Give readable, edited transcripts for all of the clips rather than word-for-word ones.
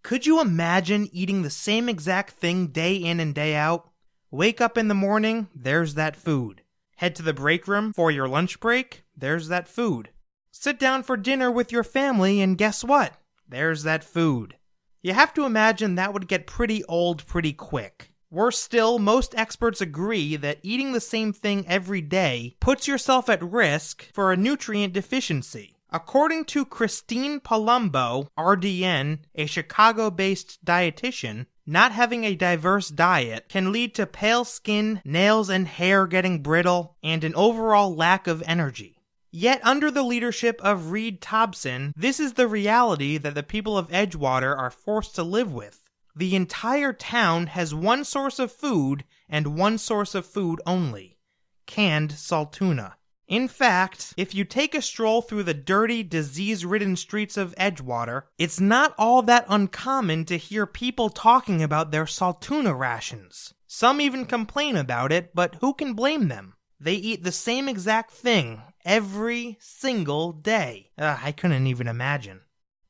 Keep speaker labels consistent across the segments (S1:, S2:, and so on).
S1: Could you imagine eating the same exact thing day in and day out? Wake up in the morning, there's that food. Head to the break room for your lunch break, there's that food. Sit down for dinner with your family and guess what? There's that food. You have to imagine that would get pretty old pretty quick. Worse still, most experts agree that eating the same thing every day puts yourself at risk for a nutrient deficiency. According to Christine Palumbo, RDN, a Chicago-based dietitian, not having a diverse diet can lead to pale skin, nails and hair getting brittle, and an overall lack of energy. Yet under the leadership of Reed Tobson, this is the reality that the people of Edgewater are forced to live with. The entire town has one source of food and one source of food only: canned Saltuna. In fact, if you take a stroll through the dirty, disease-ridden streets of Edgewater, it's not all that uncommon to hear people talking about their Saltuna rations. Some even complain about it, but who can blame them? They eat the same exact thing every single day. I couldn't even imagine.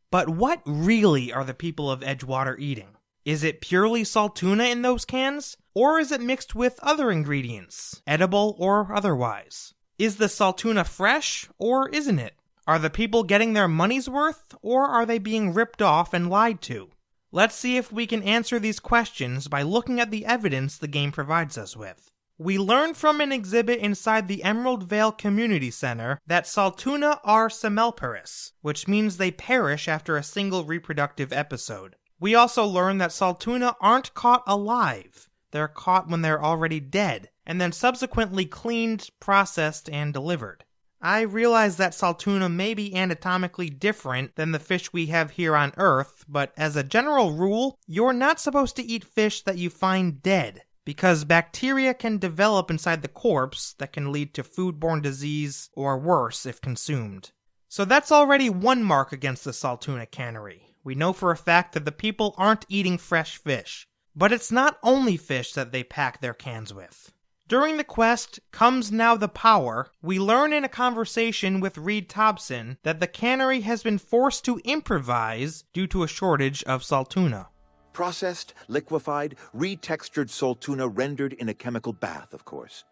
S1: But what really are the people of Edgewater eating? Is it purely Saltuna in those cans? Or is it mixed with other ingredients, edible or otherwise? Is the Saltuna fresh, or isn't it? Are the people getting their money's worth, or are they being ripped off and lied to? Let's see if we can answer these questions by looking at the evidence the game provides us with. We learn from an exhibit inside the Emerald Vale Community Center that Saltuna are semelparous, which means they perish after a single reproductive episode. We also learn that Saltuna aren't caught alive. They're caught when they're already dead, and then subsequently cleaned, processed, and delivered. I realize that Saltuna may be anatomically different than the fish we have here on Earth, but as a general rule, you're not supposed to eat fish that you find dead, because bacteria can develop inside the corpse that can lead to foodborne disease, or worse if consumed. So that's already one mark against the Saltuna cannery. We know for a fact that the people aren't eating fresh fish. But it's not only fish that they pack their cans with. During the quest, Comes Now the Power, we learn in a conversation with Reed Tobson that the cannery has been forced to improvise due to a shortage of Saltuna.
S2: Processed, liquefied, retextured Saltuna rendered in a chemical bath, of course.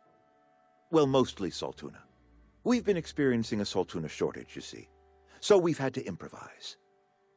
S2: Well, mostly Saltuna. We've been experiencing a Saltuna shortage, you see. So we've had to improvise.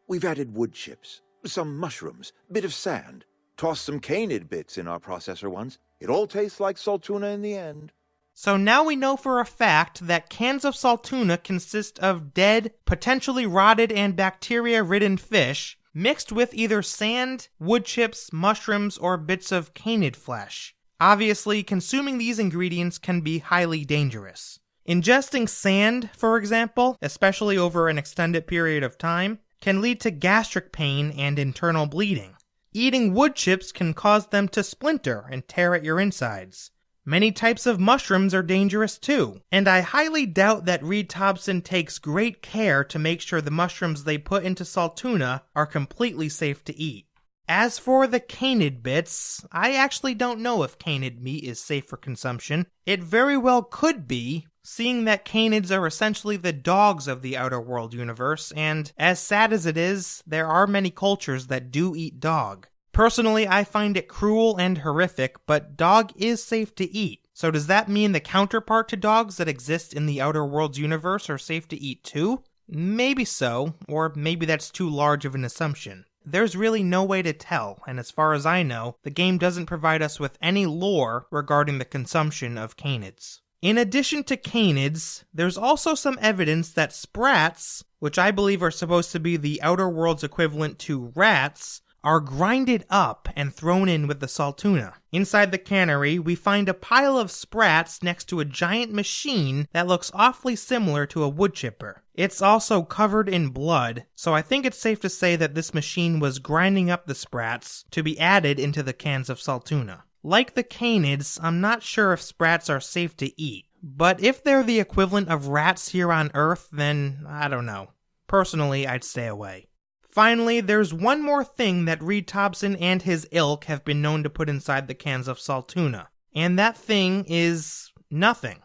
S2: We've added wood chips, some mushrooms, a bit of sand. Tossed some canid bits in our processor once. It all tastes like Saltuna in the end.
S1: So now we know for a fact that cans of Saltuna consist of dead, potentially rotted and bacteria-ridden fish, mixed with either sand, wood chips, mushrooms, or bits of canid flesh. Obviously, consuming these ingredients can be highly dangerous. Ingesting sand, for example, especially over an extended period of time, can lead to gastric pain and internal bleeding. Eating wood chips can cause them to splinter and tear at your insides. Many types of mushrooms are dangerous too, and I highly doubt that Reed Tobson takes great care to make sure the mushrooms they put into Saltuna are completely safe to eat. As for the canid bits, I actually don't know if canid meat is safe for consumption. It very well could be, seeing that canids are essentially the dogs of the Outer World universe, and as sad as it is, there are many cultures that do eat dog. Personally, I find it cruel and horrific, but dog is safe to eat. So does that mean the counterpart to dogs that exist in the Outer Worlds universe are safe to eat too? Maybe so, or maybe that's too large of an assumption. There's really no way to tell, and as far as I know, the game doesn't provide us with any lore regarding the consumption of canids. In addition to canids, there's also some evidence that sprats, which I believe are supposed to be the Outer Worlds equivalent to rats, are grinded up and thrown in with the Saltuna. Inside the cannery, we find a pile of sprats next to a giant machine that looks awfully similar to a wood chipper. It's also covered in blood, so I think it's safe to say that this machine was grinding up the sprats to be added into the cans of Saltuna. Like the canids, I'm not sure if sprats are safe to eat, but if they're the equivalent of rats here on Earth, then I don't know. Personally, I'd stay away. Finally, there's one more thing that Reed Tobson and his ilk have been known to put inside the cans of Saltuna, and that thing is nothing.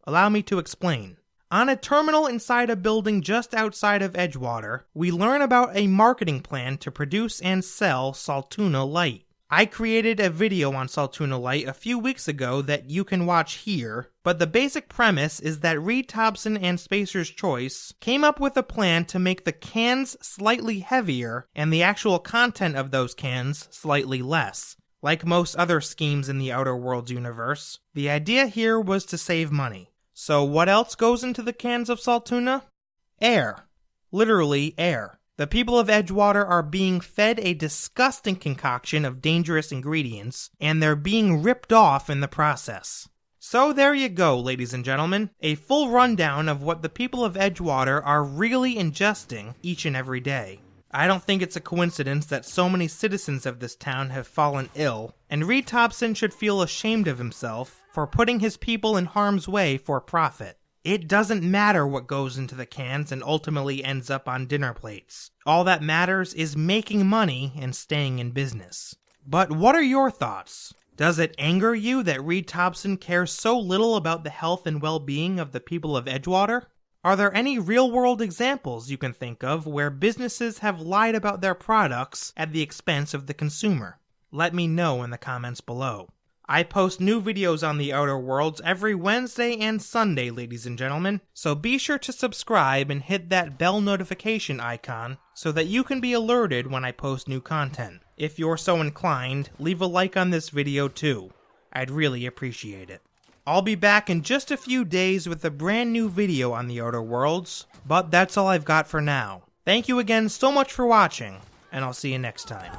S1: Allow me to explain. On a terminal inside a building just outside of Edgewater, we learn about a marketing plan to produce and sell Saltuna Light. I created a video on Saltuna Light a few weeks ago that you can watch here, but the basic premise is that Reed Tobson and Spacer's Choice came up with a plan to make the cans slightly heavier and the actual content of those cans slightly less. Like most other schemes in the Outer Worlds universe, the idea here was to save money. So what else goes into the cans of Saltuna? Air. Literally air. The people of Edgewater are being fed a disgusting concoction of dangerous ingredients, and they're being ripped off in the process. So there you go, ladies and gentlemen, a full rundown of what the people of Edgewater are really ingesting each and every day. I don't think it's a coincidence that so many citizens of this town have fallen ill, and Reed Tobson should feel ashamed of himself for putting his people in harm's way for profit. It doesn't matter what goes into the cans and ultimately ends up on dinner plates. All that matters is making money and staying in business. But what are your thoughts? Does it anger you that Reed Tobson cares so little about the health and well-being of the people of Edgewater? Are there any real-world examples you can think of where businesses have lied about their products at the expense of the consumer? Let me know in the comments below. I post new videos on the Outer Worlds every Wednesday and Sunday, ladies and gentlemen, so be sure to subscribe and hit that bell notification icon so that you can be alerted when I post new content. If you're so inclined, leave a like on this video too. I'd really appreciate it. I'll be back in just a few days with a brand new video on the Outer Worlds, but that's all I've got for now. Thank you again so much for watching, and I'll see you next time.